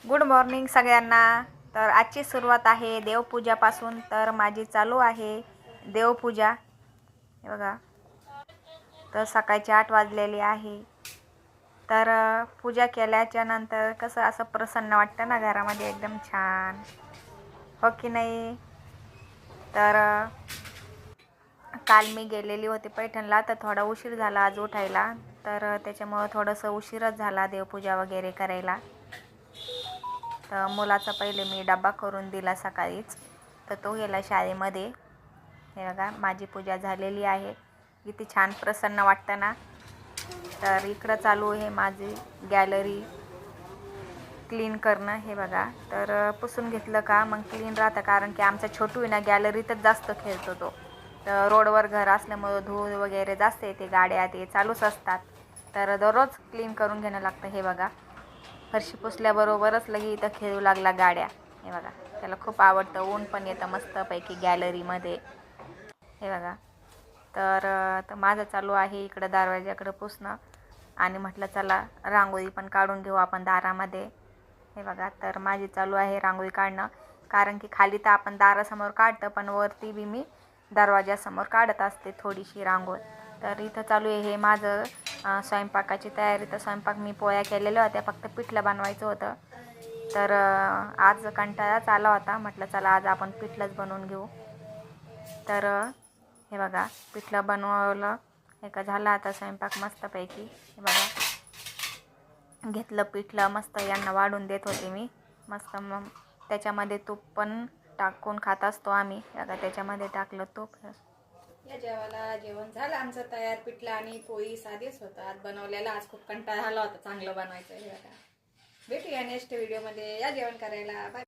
Good morning सगळ्यांना। तर आजची सुरुवात आहे देवपूजापासून। तर माझी चालू आहे देवपूजा। हे बघा, तर सकाळचे 8 वाजलेले आहे। तर पूजा केल्याच्या नंतर कसं असं प्रसन्न वाटतं ना घरामध्ये, एकदम छान, हो की नाही। तर काल मी गेलेली होती पैठणला, तर थोडा उशीर झाला आज उठायला। तर त्याच्यामुळं थोडंसं उशीरच झाला देवपूजा वगैरे करायला। तर मुलाचा पहिले मी डबा करून दिला सकाळीच, तर तो गेला शाळेमध्ये। हे बघा, माझी पूजा झालेली आहे। किती छान प्रसन्न वाटतं ना। तर इकडं चालू आहे माझी गॅलरी क्लीन करणं। हे बघा, तर पुसून घेतलं का मग क्लीन राहतं, कारण की आमचा छोटू आहे ना गॅलरीतच जास्त खेळतो तो। तर रोडवर घर असल्यामुळं धूळ वगैरे जास्त येते, गाड्या ते चालूच असतात। तर दररोज क्लीन करून घेणं लागतं। हे बघा, फरशी पुसल्याबरोबरच लगे इथं खेळू लागला गाड्या। हे बघा, त्याला खूप आवडतं, ऊन पण येतं मस्तपैकी गॅलरीमध्ये। हे बघा, तर माझं चालू आहे इकडं दरवाजाकडं पुसणं, आणि म्हटलं चला रांगोळी पण काढून घेऊ आपण दारामध्ये। हे बघा, तर माझी चालू आहे रांगोळी काढणं, कारण की खाली तर आपण दारासमोर काढतं, पण वरती बी मी दरवाजासमोर काढत असते थोडीशी रांगोळी। तर इथं चालू आहे हे माझं स्वयंपाकाची तयारी। तर स्वयंपाक मी पोळ्या केलेल्या होत्या, फक्त पिठलं बनवायचं होतं। तर आज कंटाळाच आला होता, म्हटलं चला आज आपण पिठलंच बनवून घेऊ। तर हे बघा, पिठलं बनवलं हे का झालं आता स्वयंपाक मस्तपैकी। हे बघा, घेतलं पिठलं मस्त, यांना वाढून देत होते मी मस्त। मग त्याच्यामध्ये तूप पण टाकून खात असतो आम्ही। बघा, त्याच्यामध्ये टाकलं तूप। या जेवण झालं आमचं तयार। पिठलं आणि पोळी साधीच होतात बनवलेला, आज खूप कंटाळा आला होता चांगलं बनवायचं। हे बघा, भेटूया नेक्स्ट व्हिडिओमध्ये, या जेवण करायला, बाय।